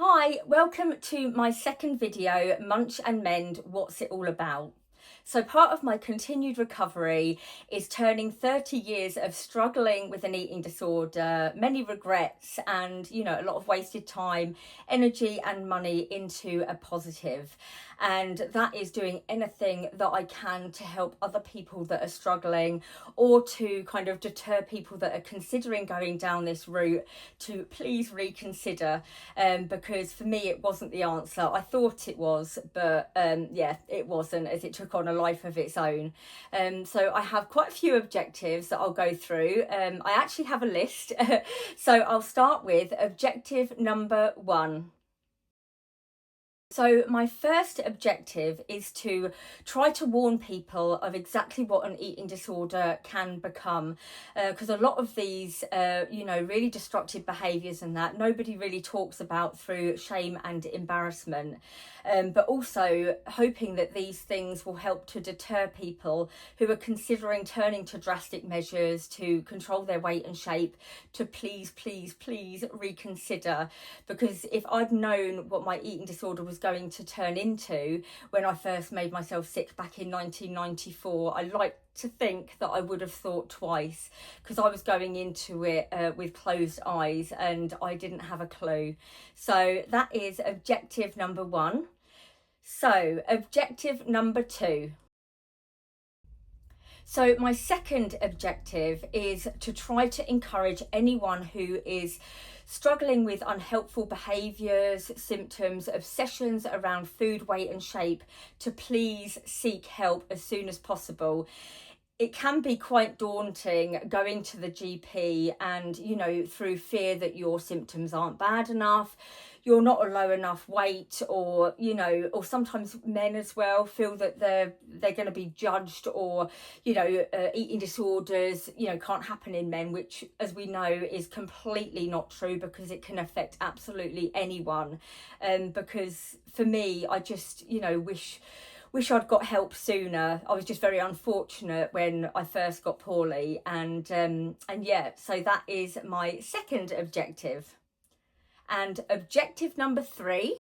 Hi, welcome to my second video, Munch and Mend, What's It All About? So part of my continued recovery is turning 30 years of struggling with an eating disorder, many regrets and, a lot of wasted time, energy and money into a positive. And that is doing anything that I can to help other people that are struggling or to kind of deter people that are considering going down this route to please reconsider, because for me it wasn't the answer. I thought it was, but it wasn't, as it took on a life of its own. So I have quite a few objectives that I'll go through. I actually have a list. So I'll start with objective number 1. So my first objective is to try to warn people of exactly what an eating disorder can become, because a lot of these, really destructive behaviours and that nobody really talks about through shame and embarrassment. But also hoping that these things will help to deter people who are considering turning to drastic measures to control their weight and shape to please reconsider. Because if I'd known what my eating disorder was going to turn into when I first made myself sick back in 1994, I like to think that I would have thought twice, because I was going into it with closed eyes and I didn't have a clue. So that is objective number 1. So objective number 2. So my second objective is to try to encourage anyone who is struggling with unhelpful behaviours, symptoms, obsessions around food, weight and shape to please seek help as soon as possible. It can be quite daunting going to the GP and, through fear that your symptoms aren't bad enough, you're not a low enough weight, or, or sometimes men as well feel that they're going to be judged, or, eating disorders, can't happen in men, which, as we know, is completely not true, because it can affect absolutely anyone. Because for me, I just, wish I'd got help sooner. I was just very unfortunate when I first got poorly, and so that is my second objective. And objective number 3.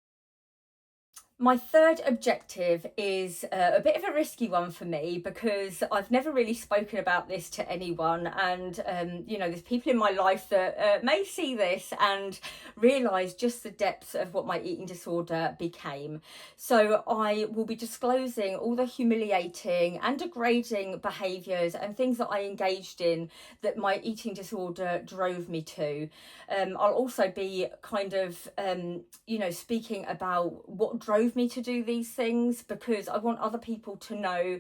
My third objective is a bit of a risky one for me, because I've never really spoken about this to anyone, and there's people in my life that may see this and realise just the depths of what my eating disorder became. So I will be disclosing all the humiliating and degrading behaviours and things that I engaged in that my eating disorder drove me to. I'll also be kind of speaking about what drove me to do these things, because I want other people to know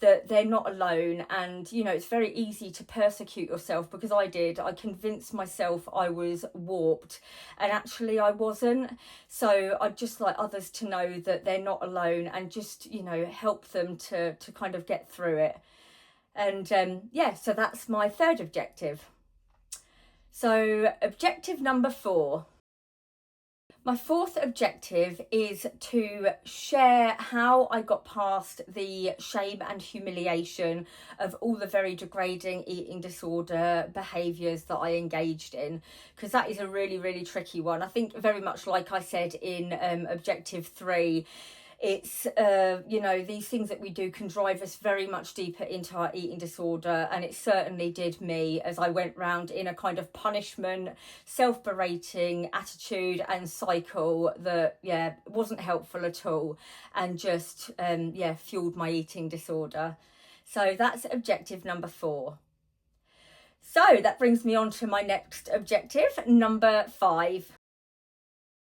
that they're not alone. And it's very easy to persecute yourself, because I did. I convinced myself I was warped, and actually I wasn't. So I'd just like others to know that they're not alone, and just help them to kind of get through it. And so that's my third objective. So objective number 4. My fourth objective is to share how I got past the shame and humiliation of all the very degrading eating disorder behaviours that I engaged in, because that is a really, really tricky one. I think very much like I said in objective 3, it's these things that we do can drive us very much deeper into our eating disorder, and it certainly did me, as I went round in a kind of punishment, self-berating attitude and cycle that wasn't helpful at all, and just fueled my eating disorder. So that's objective number 4. So that brings me on to my next objective, number 5.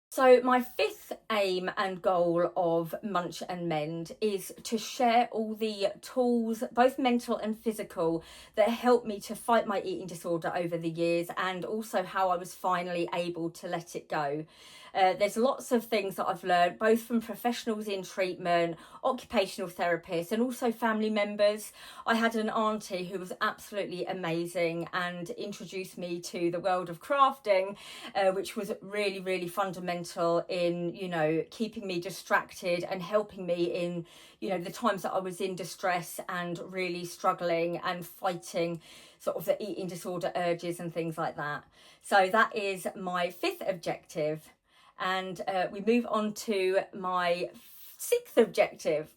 So my 5th aim and goal of Munch and Mend is to share all the tools, both mental and physical, that helped me to fight my eating disorder over the years, and also how I was finally able to let it go. There's lots of things that I've learned, both from professionals in treatment, occupational therapists, and also family members. I had an auntie who was absolutely amazing and introduced me to the world of crafting, which was really, really fundamental in, keeping me distracted and helping me in, the times that I was in distress and really struggling and fighting sort of the eating disorder urges and things like that. So that is my 5th objective. And we move on to my 6th objective.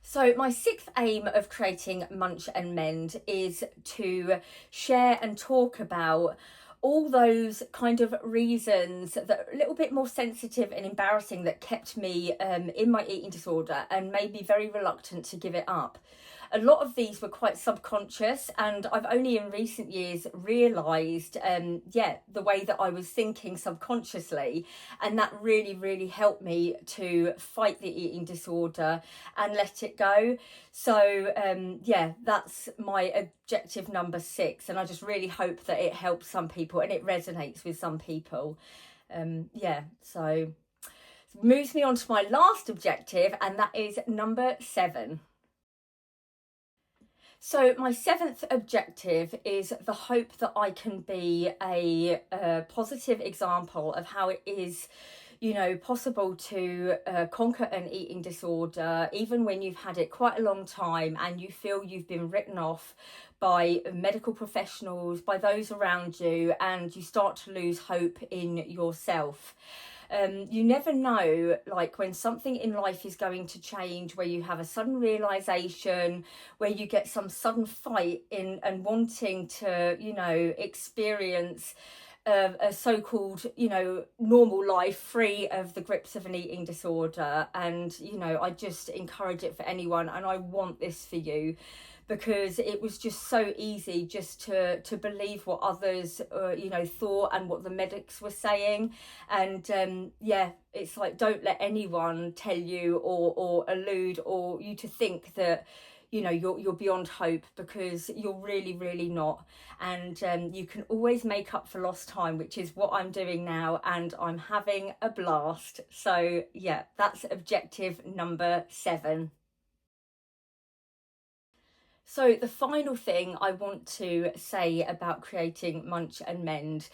So my 6th aim of creating Munch and Mend is to share and talk about all those kind of reasons that are a little bit more sensitive and embarrassing that kept me in my eating disorder and made me very reluctant to give it up. A lot of these were quite subconscious, and I've only in recent years realised, the way that I was thinking subconsciously, and that really helped me to fight the eating disorder and let it go. So that's my objective number 6, and I just really hope that it helps some people and it resonates with some people. So moves me on to my last objective, and that is number 7. So my 7th objective is the hope that I can be a positive example of how it is, possible to conquer an eating disorder, even when you've had it quite a long time and you feel you've been written off by medical professionals, by those around you, and you start to lose hope in yourself. You never know, like, when something in life is going to change, where you have a sudden realization, where you get some sudden fight in and wanting to, experience a so-called, normal life free of the grips of an eating disorder. And, I just encourage it for anyone, and I want this for you, because it was just so easy just to believe what others thought and what the medics were saying. And it's like, don't let anyone tell you or allude or you to think that you're beyond hope, because you're really not. And you can always make up for lost time, which is what I'm doing now, and I'm having a blast. So that's objective number 7. So the final thing I want to say about creating Munch and Mend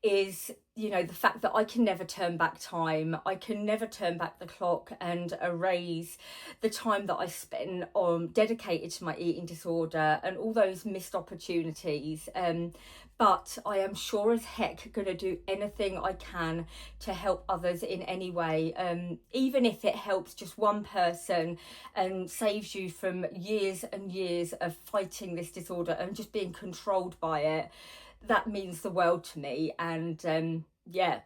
is, the fact that I can never turn back time. I can never turn back the clock and erase the time that I spent dedicated to my eating disorder and all those missed opportunities. But I am sure as heck going to do anything I can to help others in any way, even if it helps just one person and saves you from years and years of fighting this disorder and just being controlled by it. That means the world to me. And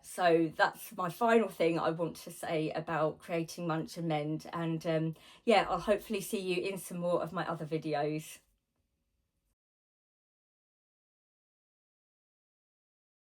so that's my final thing I want to say about creating Munch and Mend. And I'll hopefully see you in some more of my other videos.